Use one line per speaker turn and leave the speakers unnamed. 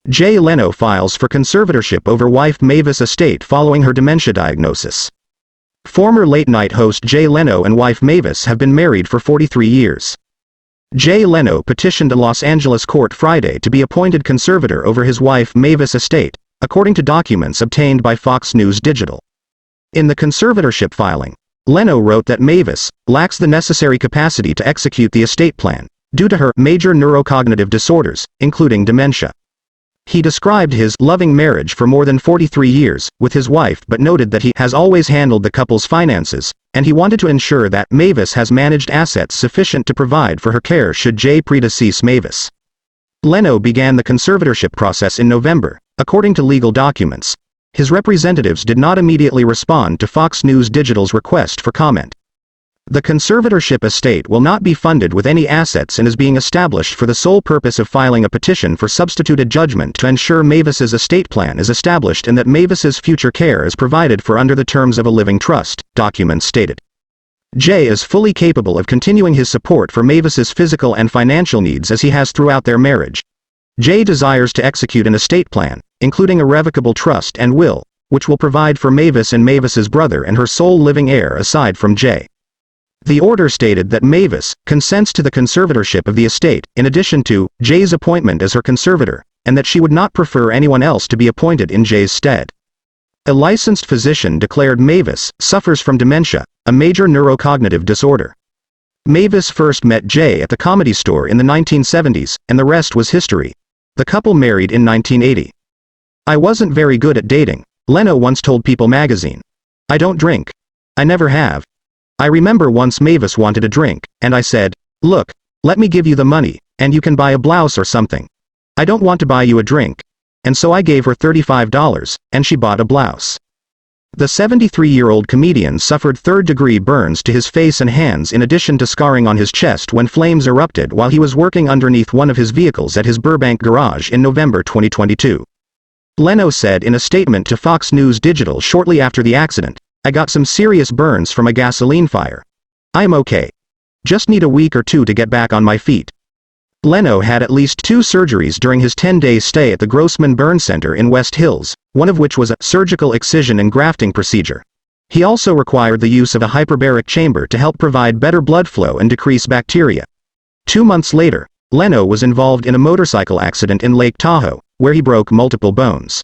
Jay Leno files for conservatorship over wife Mavis' estate following her dementia diagnosis. Former late-night host Jay Leno and wife Mavis have been married for 43 years. Jay Leno petitioned a Los Angeles court Friday to be appointed conservator over his wife Mavis' estate, according to documents obtained by Fox News Digital. In the conservatorship filing, Leno wrote that Mavis lacks the necessary capacity to execute the estate plan, due to her major neurocognitive disorders, including dementia. He described his loving marriage for more than 43 years with his wife, but noted that he has always handled the couple's finances, and he wanted to ensure that Mavis has managed assets sufficient to provide for her care should Jay predecease Mavis. Leno began the conservatorship process in November, according to legal documents. His representatives did not immediately respond to Fox News Digital's request for comment. The conservatorship estate will not be funded with any assets and is being established for the sole purpose of filing a petition for substituted judgment to ensure Mavis's estate plan is established and that Mavis's future care is provided for under the terms of a living trust, documents stated. Jay is fully capable of continuing his support for Mavis's physical and financial needs as he has throughout their marriage. Jay desires to execute an estate plan, including a revocable trust and will, which will provide for Mavis and Mavis's brother and her sole living heir aside from Jay. The order stated that Mavis consents to the conservatorship of the estate, in addition to Jay's appointment as her conservator, and that she would not prefer anyone else to be appointed in Jay's stead. A licensed physician declared Mavis suffers from dementia, a major neurocognitive disorder. Mavis first met Jay at the Comedy Store in the 1970s, and the rest was history. The couple married in 1980. "I wasn't very good at dating," Leno once told People magazine. "I don't drink. I never have. I remember once Mavis wanted a drink, and I said, 'Look, let me give you the money, and you can buy a blouse or something. I don't want to buy you a drink.' And so I gave her $35, and she bought a blouse." The 73-year-old comedian suffered third-degree burns to his face and hands in addition to scarring on his chest when flames erupted while he was working underneath one of his vehicles at his Burbank garage in November 2022. Leno said in a statement to Fox News Digital shortly after the accident, "I got some serious burns from a gasoline fire. I'm okay. Just need a week or two to get back on my feet." Leno had at least 2 surgeries during his 10-day stay at the Grossman Burn Center in West Hills, one of which was a surgical excision and grafting procedure. He also required the use of a hyperbaric chamber to help provide better blood flow and decrease bacteria. 2 months later, Leno was involved in a motorcycle accident in Lake Tahoe, where he broke multiple bones.